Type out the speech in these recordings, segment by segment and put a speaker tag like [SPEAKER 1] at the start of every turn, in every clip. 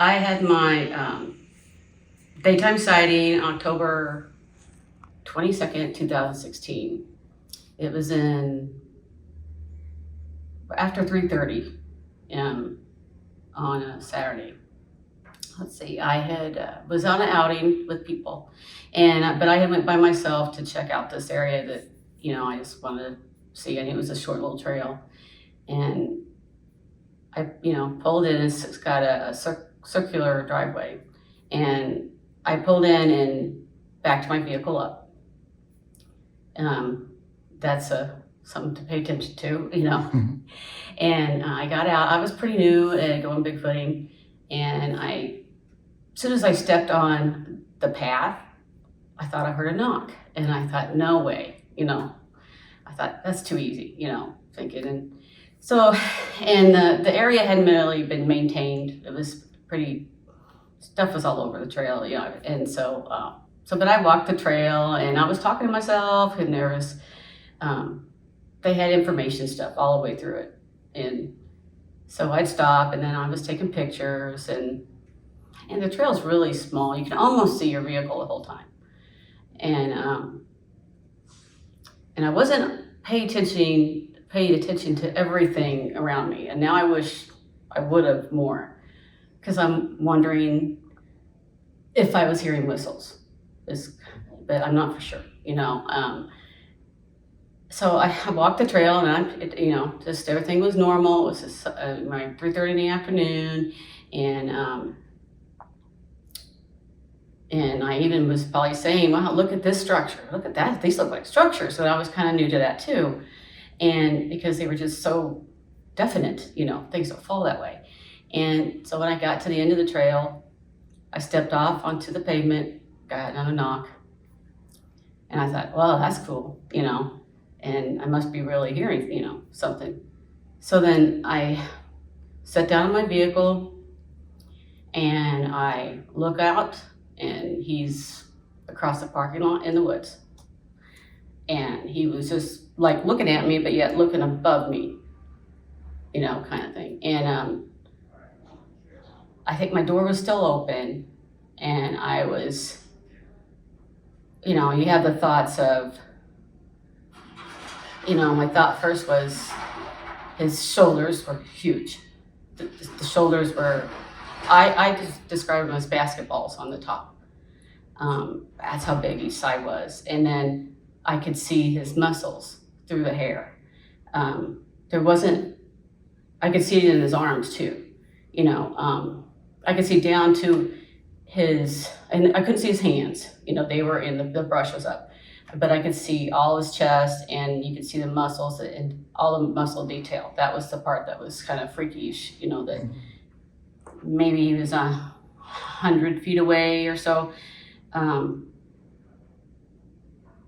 [SPEAKER 1] I had my daytime sighting October 22nd, 2016. It was after 3:30 on a Saturday. Let's see, I had was on an outing with people, but I had went by myself to check out this area that I just wanted to see, and it was a short little trail, and I pulled in. It's got a circular driveway, and I pulled in and backed my vehicle up. That's something to pay attention to,
[SPEAKER 2] Mhm.
[SPEAKER 1] And I got out. I was pretty new at going bigfooting, and as soon as I stepped on the path, I thought I heard a knock, and I thought, no way, I thought that's too easy, thinking. And so, and the area hadn't really been maintained. It was pretty, stuff was all over the trail, and so, but I walked the trail, and I was talking to myself, and there was, they had information stuff all the way through it. And so I'd stop, and then I was taking pictures, and the trail's really small. You can almost see your vehicle the whole time. And I wasn't paying attention to everything around me. And now I wish I would have more, because I'm wondering if I was hearing whistles. But I'm not for sure, So I walked the trail, and just everything was normal. It was just my 3:30 in the afternoon, and I even was probably saying, wow, look at this structure. Look at that. These look like structures. So I was kind of new to that too. And because they were just so definite, things don't fall that way. And so when I got to the end of the trail, I stepped off onto the pavement, got another knock. And I thought, well, that's cool, and I must be really hearing, something. So then I sat down in my vehicle, and I look out, and he's across the parking lot in the woods. And he was just like looking at me, but yet looking above me, kind of thing. And I think my door was still open, and I was, you have the thoughts of, my thought first was his shoulders were huge. The shoulders were, I just described them as basketballs on the top. That's how big each side was. And then I could see his muscles through the hair. I could see it in his arms too. I could see down to and I couldn't see his hands. They were the brush was up. But I could see all his chest, and you could see the muscles and all the muscle detail. That was the part that was kind of freakish, that maybe he was 100 feet away or so. And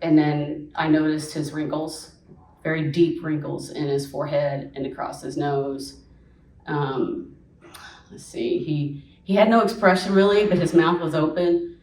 [SPEAKER 1] then I noticed his wrinkles, very deep wrinkles in his forehead and across his nose. Let's see, he had no expression really, but his mouth was open.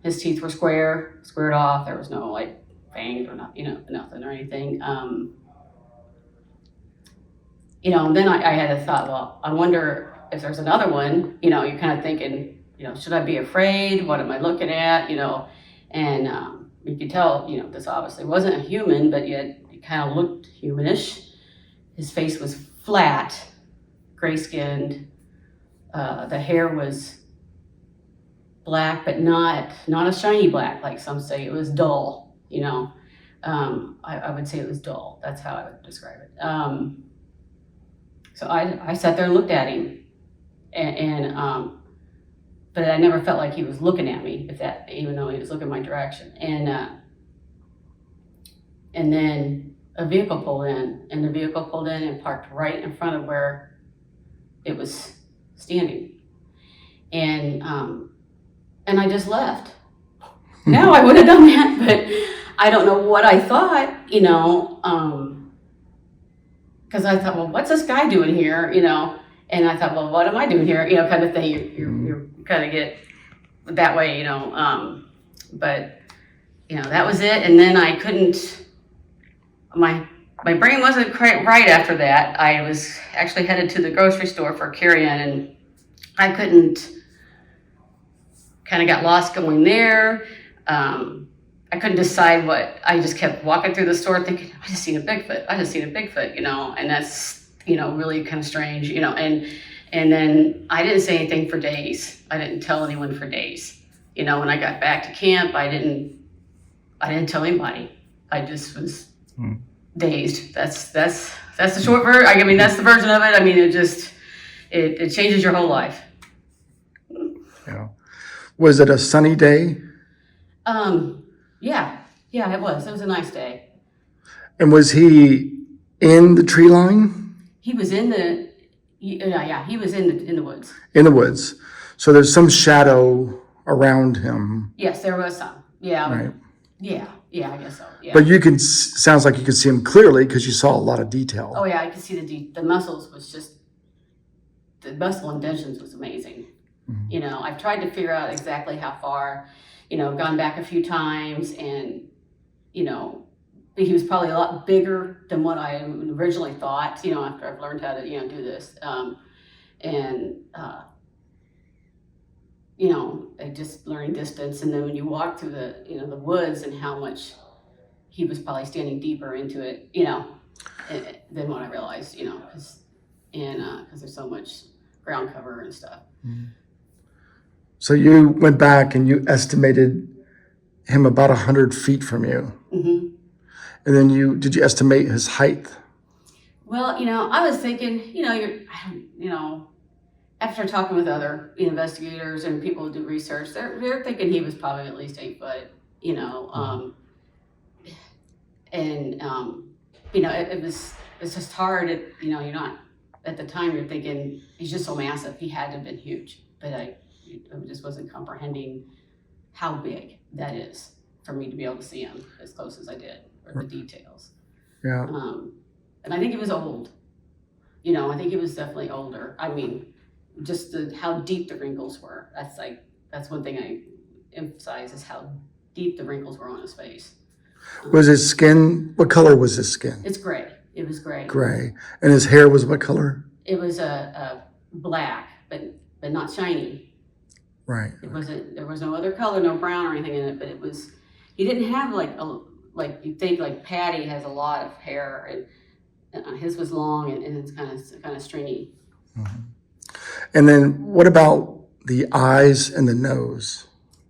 [SPEAKER 1] His teeth were squared off. There was no like fangs or nothing or anything. And then I had a thought, well, I wonder if there's another one. You're kind of thinking, should I be afraid? What am I looking at? And you could tell, this obviously wasn't a human, but yet it kind of looked humanish. His face was flat, gray-skinned. The hair was black, but not a shiny black like some say. It was dull, I would say it was dull. That's how I would describe it. So I sat there and looked at him, but I never felt like he was looking at me, even though he was looking my direction. And then a vehicle pulled in, and parked right in front of where it was standing. And I just left. Now I would have done that, but I don't know what I thought, because I thought, well, what's this guy doing here, And I thought, well, what am I doing here, kind of thing. You kind of get that way, But that was it. And then I couldn't. My brain wasn't quite right after that. I was actually headed to the grocery store for carry-in, and I couldn't, kind of got lost going there. I couldn't decide what, I just kept walking through the store thinking, I just seen a Bigfoot, and that's, really kind of strange, and then I didn't say anything for days. I didn't tell anyone for days. When I got back to camp, I didn't tell anybody. I just was dazed. That's the short version. I mean, that's the version of it. I mean, it changes your whole life.
[SPEAKER 2] Yeah. Was it a sunny day?
[SPEAKER 1] Yeah, it was. It was a nice day.
[SPEAKER 2] And was he in the tree line?
[SPEAKER 1] He was in the, he was in the woods.
[SPEAKER 2] In the woods. So there's some shadow around him.
[SPEAKER 1] Yes, there was some. Yeah.
[SPEAKER 2] Right.
[SPEAKER 1] Yeah, I guess so. Yeah.
[SPEAKER 2] But sounds like you could see him clearly because you saw a lot of detail.
[SPEAKER 1] Oh yeah, I could see the muscles was just, the muscle indentions was amazing. Mm-hmm. I've tried to figure out exactly how far, gone back a few times, and, he was probably a lot bigger than what I originally thought, after I've learned how to, do this. I just learning distance, and then when you walk through the woods, and how much he was probably standing deeper into it, than what I realized, because there's so much ground cover and stuff.
[SPEAKER 2] Mm-hmm. So you went back and you estimated him about 100 feet from you. Mm-hmm. And then did you estimate his height?
[SPEAKER 1] Well, I was thinking, after talking with other investigators and people who do research, they're thinking he was probably at least 8 foot, it's just hard. You're not, at the time you're thinking he's just so massive. He had to have been huge, but I just wasn't comprehending how big that is for me to be able to see him as close as I did, or the details.
[SPEAKER 2] Yeah.
[SPEAKER 1] And I think he was old. I think he was definitely older. I mean, just how deep the wrinkles were. That's one thing I emphasize, is how deep the wrinkles were on his face.
[SPEAKER 2] Was his skin, what color was his skin?
[SPEAKER 1] It's gray. It was gray.
[SPEAKER 2] Gray. And his hair was what color?
[SPEAKER 1] It was a black, but not shiny.
[SPEAKER 2] Right.
[SPEAKER 1] There was no other color, no brown or anything in it, but he didn't have like you think like Patty has a lot of hair, and his was long and it's kind of stringy.
[SPEAKER 2] Mm-hmm. And then what about the eyes and the nose?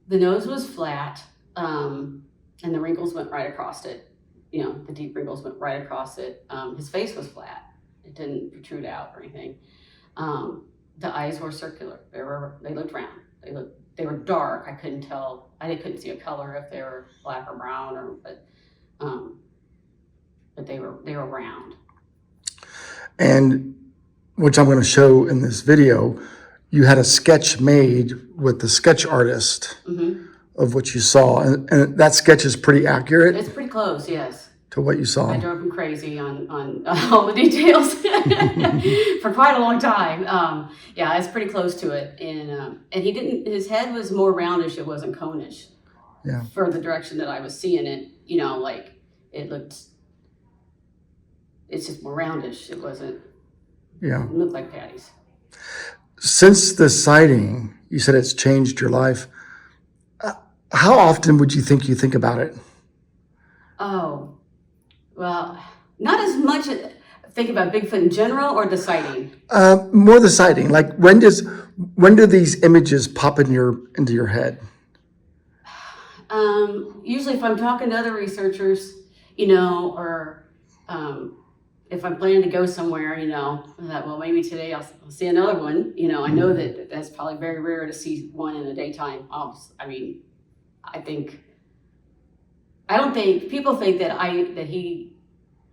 [SPEAKER 1] The nose was flat, and the wrinkles went right across it. The deep wrinkles went right across it. His face was flat. It didn't protrude out or anything. The eyes were circular. They looked round. They were dark. I couldn't tell. I couldn't see a color if they were black or brown, but they were round.
[SPEAKER 2] And which I'm going to show in this video, you had a sketch made with the sketch artist of what you saw, and that sketch is pretty accurate.
[SPEAKER 1] It's pretty close, yes.
[SPEAKER 2] To what you saw.
[SPEAKER 1] I drove him crazy on all the details for quite a long time. Yeah, it's pretty close to it, and he didn't. His head was more roundish. It wasn't conish.
[SPEAKER 2] Yeah.
[SPEAKER 1] For the direction that I was seeing it, like it looked. It's just more roundish. It wasn't.
[SPEAKER 2] Yeah.
[SPEAKER 1] It looked like Patty's.
[SPEAKER 2] Since the sighting, you said it's changed your life. How often would you think about it?
[SPEAKER 1] Oh, well, not as much think about Bigfoot in general, or the sighting.
[SPEAKER 2] More the sighting. Like when do these images pop into your head?
[SPEAKER 1] Usually, if I'm talking to other researchers, or if I'm planning to go somewhere, I thought, well, maybe today I'll see another one. I know that that's probably very rare to see one in the daytime. I don't think people think that he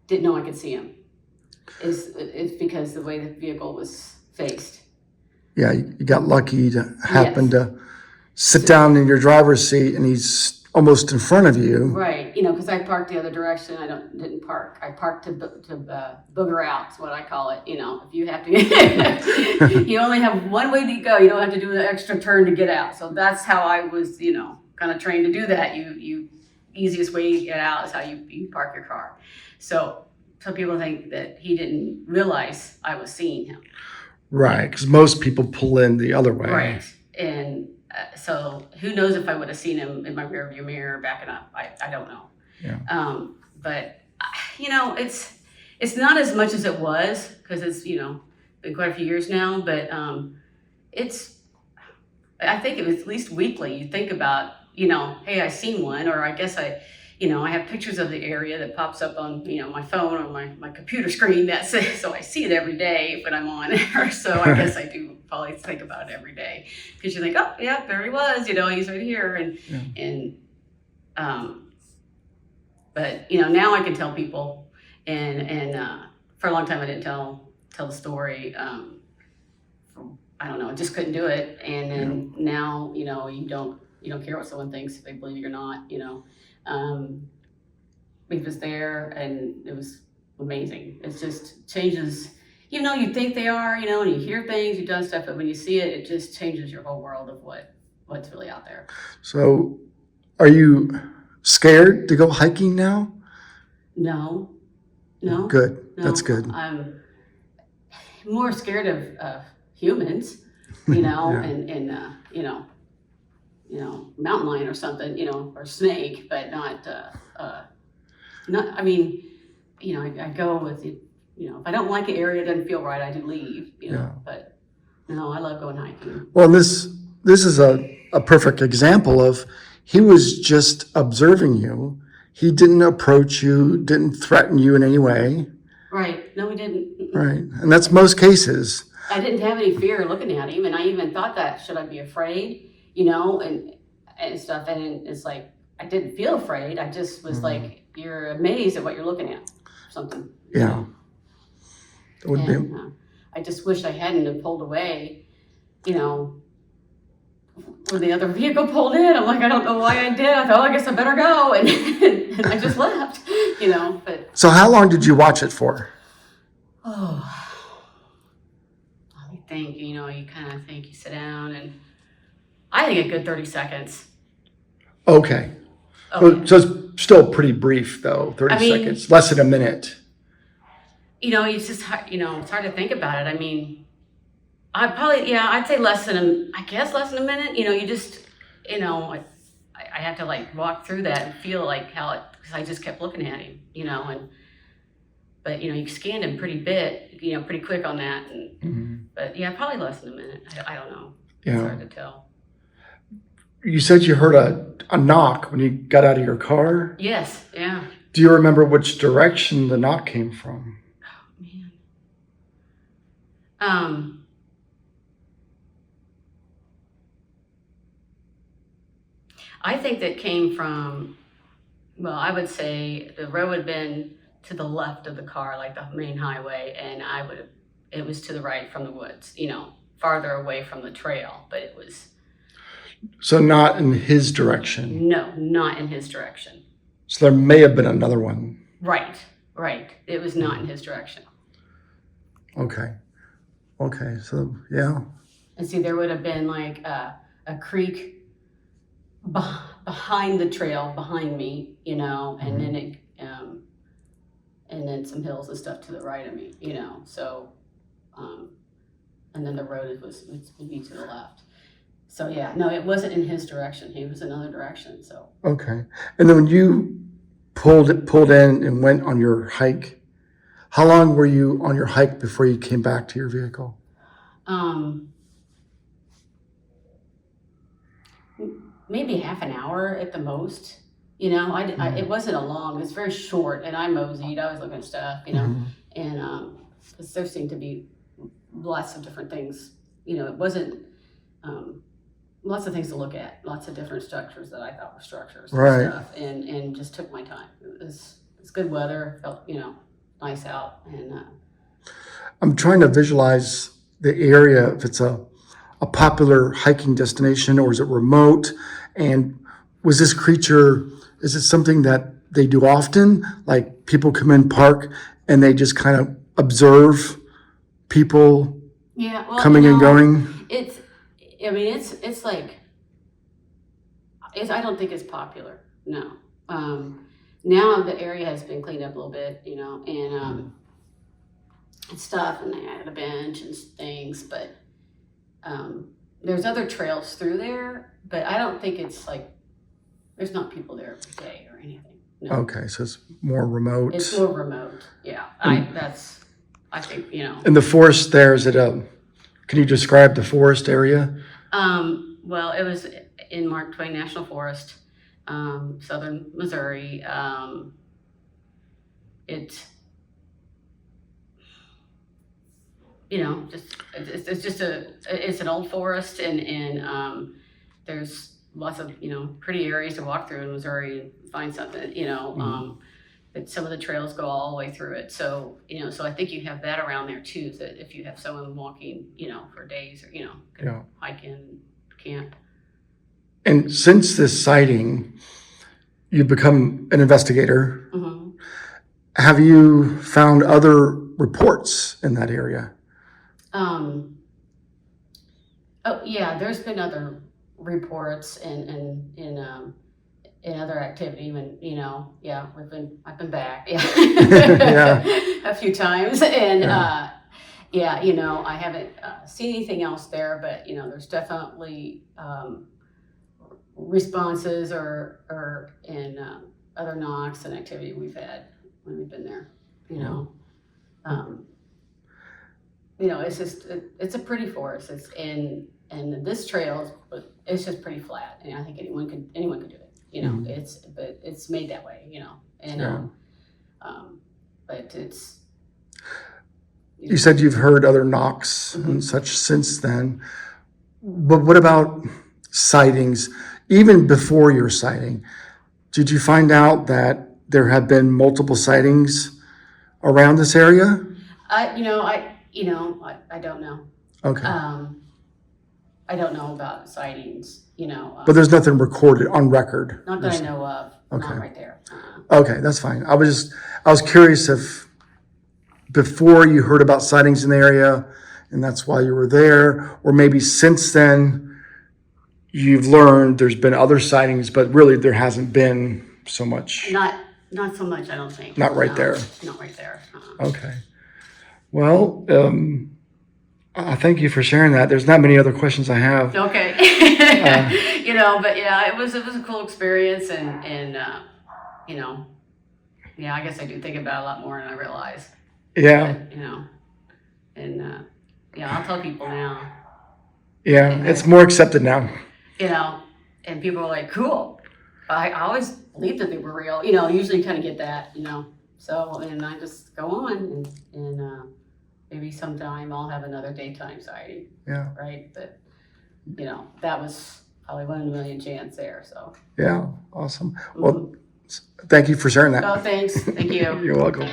[SPEAKER 1] didn't know I could see him. It's because the way the vehicle was faced.
[SPEAKER 2] Yeah, you got lucky to happen to sit down in your driver's seat, and he's almost in front of you.
[SPEAKER 1] Right, because I parked the other direction. I didn't park. I parked to booger out. Is what I call it. If you have to, you only have one way to go. You don't have to do an extra turn to get out. So that's how I was, kind of trained to do that. You easiest way to get out is how you park your car. So some people think that he didn't realize I was seeing him.
[SPEAKER 2] Right, because most people pull in the other way.
[SPEAKER 1] Right. And so who knows if I would have seen him in my rearview mirror backing up. I don't know.
[SPEAKER 2] Yeah.
[SPEAKER 1] But, you know, it's not as much as it was because it's, you know, been quite a few years now. But I think it was at least weekly. You think about, you know, hey, I seen one, or I guess you know, I have pictures of the area that pops up on, you know, my phone or my computer screen. So I see it every day when I'm on there. So I guess I do probably think about it every day because you think, oh yeah, there he was, you know, he's right here. But you know, now I can tell people and for a long time I didn't tell the story. I don't know, I just couldn't do it. And then now, you know, you don't care what someone thinks, if they believe you or not, you know. He was there and it was amazing. It just changes, even though you think they are, you know, and you hear things, you've done stuff, but when you see it, it just changes your whole world of what's really out there.
[SPEAKER 2] So are you scared to go hiking now?
[SPEAKER 1] No.
[SPEAKER 2] Good.
[SPEAKER 1] No.
[SPEAKER 2] That's good.
[SPEAKER 1] I'm more scared of humans, you know,
[SPEAKER 2] Yeah.
[SPEAKER 1] and you know, mountain lion or something, you know, or snake, but not, I mean, you know, I go with it, you know, if I don't like an area, it doesn't feel right, I do leave, you know, but no, I love going hiking.
[SPEAKER 2] Well, this is a perfect example of he was just observing you. He didn't approach you, didn't threaten you in any way.
[SPEAKER 1] Right. No, we didn't. Mm-mm.
[SPEAKER 2] Right. And that's most cases.
[SPEAKER 1] I didn't have any fear looking at him, and I even thought that, should I be afraid, you know, and stuff, and it's like, I didn't feel afraid, I just was like, you're amazed at what you're looking at, something.
[SPEAKER 2] Yeah. It would be.
[SPEAKER 1] I just wish I hadn't have pulled away, you know, when the other vehicle pulled in. I'm like, I don't know why I did. I thought, I guess I better go, and I just left, you know. But
[SPEAKER 2] So how long did you watch it for?
[SPEAKER 1] oh, let me think. You know, you kind of think, you sit down, and I think a good 30 seconds.
[SPEAKER 2] Okay.
[SPEAKER 1] Okay.
[SPEAKER 2] So it's still pretty brief, though. 30 seconds, less than a minute.
[SPEAKER 1] You know, it's just, you know, it's hard to think about it. I mean, I'd say less than a minute. You know, you just, you know, I had to like walk through that and feel like because I just kept looking at him, you know, but you know, you scanned him pretty quick on that. But yeah, probably less than a minute. I don't know.
[SPEAKER 2] Yeah.
[SPEAKER 1] It's hard to tell.
[SPEAKER 2] You said you heard a knock when you got out of your car?
[SPEAKER 1] Yes, yeah.
[SPEAKER 2] Do you remember which direction the knock came from?
[SPEAKER 1] Oh, man. I think that came from, well, I would say the road had been to the left of the car, like the main highway, and it was to the right from the woods, you know, farther away from the trail, but it was.
[SPEAKER 2] So not in his direction?
[SPEAKER 1] No, not in his direction.
[SPEAKER 2] So there may have been another one.
[SPEAKER 1] Right. It was not in his direction.
[SPEAKER 2] Okay, so yeah.
[SPEAKER 1] And see, there would have been like a creek behind the trail, behind me, you know, and then and then some hills and stuff to the right of me, you know, so, and then the road would be to the left. So yeah, no, it wasn't in his direction. He was another direction. So
[SPEAKER 2] okay, and then when you pulled in and went on your hike, how long were you on your hike before you came back to your vehicle?
[SPEAKER 1] Maybe half an hour at the most. You know, it wasn't it was very short, and I moseyed. I was looking at stuff, you know, and because there seemed to be lots of different things. You know, it wasn't. Lots of things to look at, lots of different structures that I thought were structures and stuff, and just took my time. It's good weather, felt, you know, nice out, and
[SPEAKER 2] I'm trying to visualize the area, if it's a popular hiking destination or is it remote, and was this creature, is it something that they do often, like people come in, park, and they just kind of observe people coming and going?
[SPEAKER 1] It's like, I don't think it's popular, no. Now the area has been cleaned up a little bit, you know, and and stuff, and they had a bench and things, but there's other trails through there, but I don't think it's like, there's not people there every day or anything. No.
[SPEAKER 2] Okay, so it's more remote.
[SPEAKER 1] It's more remote, yeah. I think, you know.
[SPEAKER 2] And the forest there, is it can you describe the forest area?
[SPEAKER 1] Well, it was in Mark Twain National Forest, southern Missouri. You know, it's an old forest, and there's lots of, you know, pretty areas to walk through in Missouri and find something, you know. But some of the trails go all the way through it. So, you know, so I think you have that around there too, that if you have someone walking, you know, for days, or, you know, can hike in, camp.
[SPEAKER 2] And since this sighting, you've become an investigator.
[SPEAKER 1] Mm-hmm.
[SPEAKER 2] Have you found other reports in that area?
[SPEAKER 1] Oh yeah, there's been other reports in other activity, and, you know, yeah, I've been back, yeah, a few times, and yeah, you know, I haven't seen anything else there, but, you know, there's definitely responses or in other knocks and activity we've had when we've been there, you know. You know, it's just it's a pretty forest. And this trail it's just pretty flat, and I think anyone could do it. You know, but it's made that way. You know, and but it's.
[SPEAKER 2] You said you've heard other knocks and such since then, but what about sightings? Even before your sighting, did you find out that there have been multiple sightings around this area?
[SPEAKER 1] I don't know.
[SPEAKER 2] Okay.
[SPEAKER 1] I don't know about sightings, you know.
[SPEAKER 2] But there's nothing recorded on record?
[SPEAKER 1] Not that I know of.
[SPEAKER 2] Okay.
[SPEAKER 1] Not right there.
[SPEAKER 2] Okay, that's fine. I was curious if before you heard about sightings in the area and that's why you were there, or maybe since then you've learned there's been other sightings, but really there hasn't been so much.
[SPEAKER 1] Not so much, I don't think.
[SPEAKER 2] Not right there.
[SPEAKER 1] Not right there.
[SPEAKER 2] Okay. Well, I thank you for sharing that. There's not many other questions I have.
[SPEAKER 1] Okay. You know, but yeah, it was a cool experience, and you know, yeah, I guess I do think about it a lot more than I realize.
[SPEAKER 2] Yeah.
[SPEAKER 1] But, you know, and yeah, I'll tell people now.
[SPEAKER 2] Yeah, it's more accepted now.
[SPEAKER 1] You know, and people are like, cool. I always believed that they were real. You know, usually kind of get that, you know. So, and I just go on, and maybe sometime I'll have another daytime sighting.
[SPEAKER 2] Yeah.
[SPEAKER 1] Right? But, you know, that was probably 1 in a million chance there, so.
[SPEAKER 2] Yeah, awesome. Well, thank you for sharing that.
[SPEAKER 1] Oh, thanks. Thank you.
[SPEAKER 2] You're welcome.